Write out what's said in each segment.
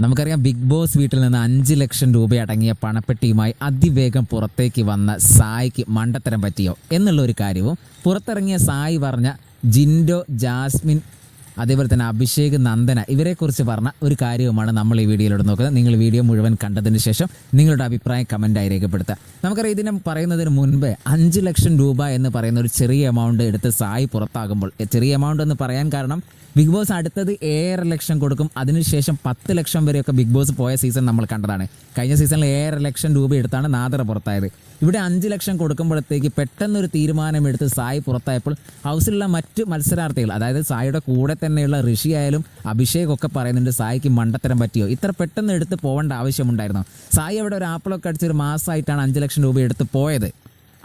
നമുക്കറിയാം big boss വീട്ടിൽ നിന്ന് 5 ലക്ഷം രൂപ അടങ്ങിയ പണപ്പെട്ടിയുമായി അതിവേഗം പുറത്തേക്ക് വന്ന സായിക്ക് മണ്ടത്തരം പറ്റിയോ എന്നുള്ള ഒരു കാര്യവും പുറത്തിറങ്ങിയ സായി പറഞ്ഞ ജിൻഡോ, ജാസ്മിൻ, അതേപോലെ തന്നെ അഭിഷേക്, നന്ദന ഇവരെക്കുറിച്ച് പറഞ്ഞ ഒരു കാര്യവുമാണ് നമ്മൾ ഈ വീഡിയോയിലൂടെ നോക്കുന്നത്. നിങ്ങൾ വീഡിയോ മുഴുവൻ കണ്ടതിന് ശേഷം നിങ്ങളുടെ അഭിപ്രായം കമൻറ്റായി രേഖപ്പെടുത്തുക. നമുക്കറിയാം ഇതിനെ പറയുന്നതിന് മുൻപ് 5 ലക്ഷം രൂപ എന്ന് പറയുന്ന ഒരു ചെറിയ എമൗണ്ട് എടുത്ത് സായി പുറത്താകുമ്പോൾ, ചെറിയ എമൗണ്ട് എന്ന് പറയാൻ കാരണം ബിഗ് ബോസ് അടുത്തത് 7.5 ലക്ഷം കൊടുക്കും, അതിനുശേഷം 10 ലക്ഷം വരെയൊക്കെ ബിഗ് ബോസ് പോയ സീസൺ നമ്മൾ കണ്ടതാണ്. കഴിഞ്ഞ സീസണിൽ 7.5 ലക്ഷം രൂപ എടുത്താണ് നാദറ പുറത്തായത്. ഇവിടെ 5 ലക്ഷം കൊടുക്കുമ്പോഴത്തേക്ക് പെട്ടെന്നൊരു തീരുമാനമെടുത്ത് സായി പുറത്തായപ്പോൾ ഹൗസിലുള്ള മറ്റ് മത്സരാർത്ഥികൾ, അതായത് സായിയുടെ കൂടെ തന്നെയുള്ള ഋഷി ആയാലും അഭിഷേക് ഒക്കെ പറയുന്നുണ്ട് സായിക്ക് മണ്ടത്തരം പറ്റിയോ, ഇത്ര പെട്ടെന്ന് എടുത്ത് പോകേണ്ട ആവശ്യമുണ്ടായിരുന്നു. സായി അവിടെ ഒരു ആപ്പിളൊക്കെ അടിച്ചൊരു മാസമായിട്ടാണ് 5 ലക്ഷം രൂപ എടുത്ത് പോയത്.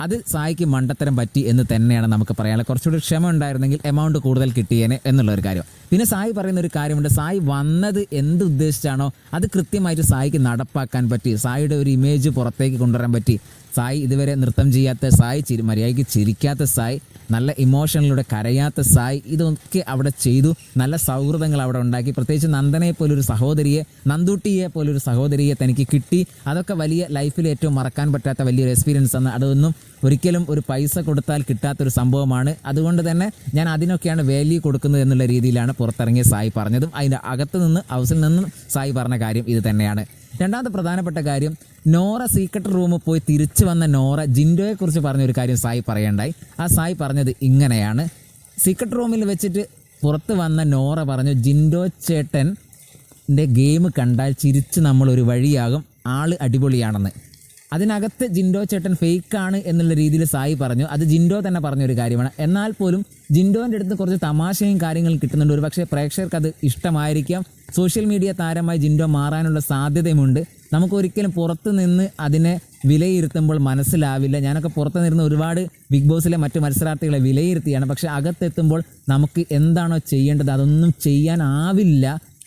അത് സായിക്ക് മണ്ടത്തരം പറ്റി എന്ന് തന്നെയാണ് നമുക്ക് പറയാനുള്ളത്. കുറച്ചുകൂടി ക്ഷമ ഉണ്ടായിരുന്നെങ്കിൽ എമൗണ്ട് കൂടുതൽ കിട്ടിയേനെ എന്നുള്ളൊരു കാര്യം. പിന്നെ സായി പറയുന്ന ഒരു കാര്യമുണ്ട്, സായി വന്നത് എന്ത് ഉദ്ദേശിച്ചാണോ അത് കൃത്യമായിട്ട് സായിക്ക് നടപ്പാക്കാൻ പറ്റി. സായിയുടെ ഒരു ഇമേജ് പുറത്തേക്ക് കൊണ്ടുവരാൻ പറ്റി. സായി ഇതുവരെ നൃത്തം ചെയ്യാത്ത സായി, മര്യാദയ്ക്ക് ചിരിക്കാത്ത സായി, നല്ല ഇമോഷനിലൂടെ കരയാത്ത സായി, ഇതൊക്കെ അവിടെ ചെയ്തു. നല്ല സൗഹൃദങ്ങൾ അവിടെ ഉണ്ടാക്കി. പ്രത്യേകിച്ച് നന്ദനയെ പോലൊരു സഹോദരിയെ, നന്ദൂട്ടിയെ പോലൊരു സഹോദരിയെ തനിക്ക് കിട്ടി. അതൊക്കെ വലിയ ലൈഫിൽ ഏറ്റവും മറക്കാൻ പറ്റാത്ത വലിയൊരു എക്സ്പീരിയൻസ് ആണ്. അതൊന്നും ഒരിക്കലും ഒരു പൈസ കൊടുത്താൽ കിട്ടാത്തൊരു സംഭവമാണ്. അതുകൊണ്ട് തന്നെ ഞാൻ അതിനൊക്കെയാണ് വാല്യൂ കൊടുക്കുന്നത് എന്നുള്ള രീതിയിലാണ് പുറത്തിറങ്ങിയ സായി പറഞ്ഞതും. അതിൻ്റെ അകത്ത് നിന്ന്, ഹൗസിൽ നിന്നും സായി പറഞ്ഞ കാര്യം ഇത് തന്നെയാണ്. രണ്ടാമത്തെ പ്രധാനപ്പെട്ട കാര്യം, നോറ സീക്രട്ട് റൂമിൽ പോയി തിരിച്ചു വന്ന നോറ ജിൻഡോയെക്കുറിച്ച് പറഞ്ഞൊരു കാര്യം സായി പറയേണ്ടായി. ആ സായി പറഞ്ഞത് ഇങ്ങനെയാണ്: സീക്രട്ട് റൂമിൽ വെച്ചിട്ട് പുറത്ത് വന്ന നോറ പറഞ്ഞു, ജിൻഡോ ചേട്ടൻ്റെ ഗെയിം കണ്ടാൽ ചിരിച്ച് നമ്മളൊരു വഴിയാകും, ആള് അടിപൊളിയാണെന്ന്. അതിനകത്ത് ജിൻഡോ ചേട്ടൻ ഫേക്കാണ് എന്നുള്ള രീതിയിൽ സായി പറഞ്ഞു. അത് ജിൻഡോ തന്നെ പറഞ്ഞൊരു കാര്യമാണ്. എന്നാൽ പോലും ജിൻഡോൻ്റെ അടുത്ത് കുറച്ച് തമാശയും കാര്യങ്ങളും കിട്ടുന്നുണ്ട്. ഒരു പക്ഷേ പ്രേക്ഷകർക്ക് അത് ഇഷ്ടമായിരിക്കാം. സോഷ്യൽ മീഡിയ താരമായി ജിൻഡോ മാറാനുള്ള സാധ്യതയുമുണ്ട്. നമുക്കൊരിക്കലും പുറത്ത് നിന്ന് അതിനെ വിലയിരുത്തുമ്പോൾ മനസ്സിലാവില്ല. ഞാനൊക്കെ പുറത്ത് നിന്ന് ഒരുപാട് ബിഗ് ബോസിലെ മറ്റു മത്സരാർത്ഥികളെ വിലയിരുത്തിയാണ്. പക്ഷേ അകത്തെത്തുമ്പോൾ നമുക്ക് എന്താണോ ചെയ്യേണ്ടത് അതൊന്നും ചെയ്യാനാവില്ല.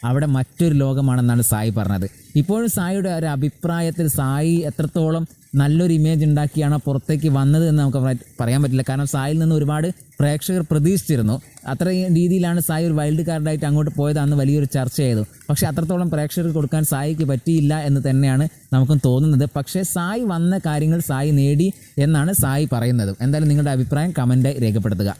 അവിടെ മറ്റൊരു ലോകമാണെന്നാണ് സായി പറഞ്ഞത്. ഇപ്പോഴും സായിയുടെ ഒരു അഭിപ്രായത്തിൽ സായി എത്രത്തോളം നല്ലൊരു ഇമേജ് ഉണ്ടാക്കിയാണോ പുറത്തേക്ക് വന്നത് എന്ന് നമുക്ക് പറയാൻ പറ്റില്ല. കാരണം സായിൽ നിന്ന് ഒരുപാട് പ്രേക്ഷകർ പ്രതീക്ഷിച്ചിരുന്നു. അത്രയും രീതിയിലാണ് സായി ഒരു വൈൽഡ് കാർഡായിട്ട് അങ്ങോട്ട് പോയത്. അന്ന് വലിയൊരു ചർച്ച ചെയ്തു. പക്ഷേ അത്രത്തോളം പ്രേക്ഷകർക്ക് കൊടുക്കാൻ സായിക്ക് പറ്റിയില്ല എന്ന് തന്നെയാണ് നമുക്കും തോന്നുന്നത്. പക്ഷേ സായി വന്ന കാര്യങ്ങൾ സായി നേടി എന്നാണ് സായി പറയുന്നത്. എന്തായാലും നിങ്ങളുടെ അഭിപ്രായം കമൻറ്റായി രേഖപ്പെടുത്തുക.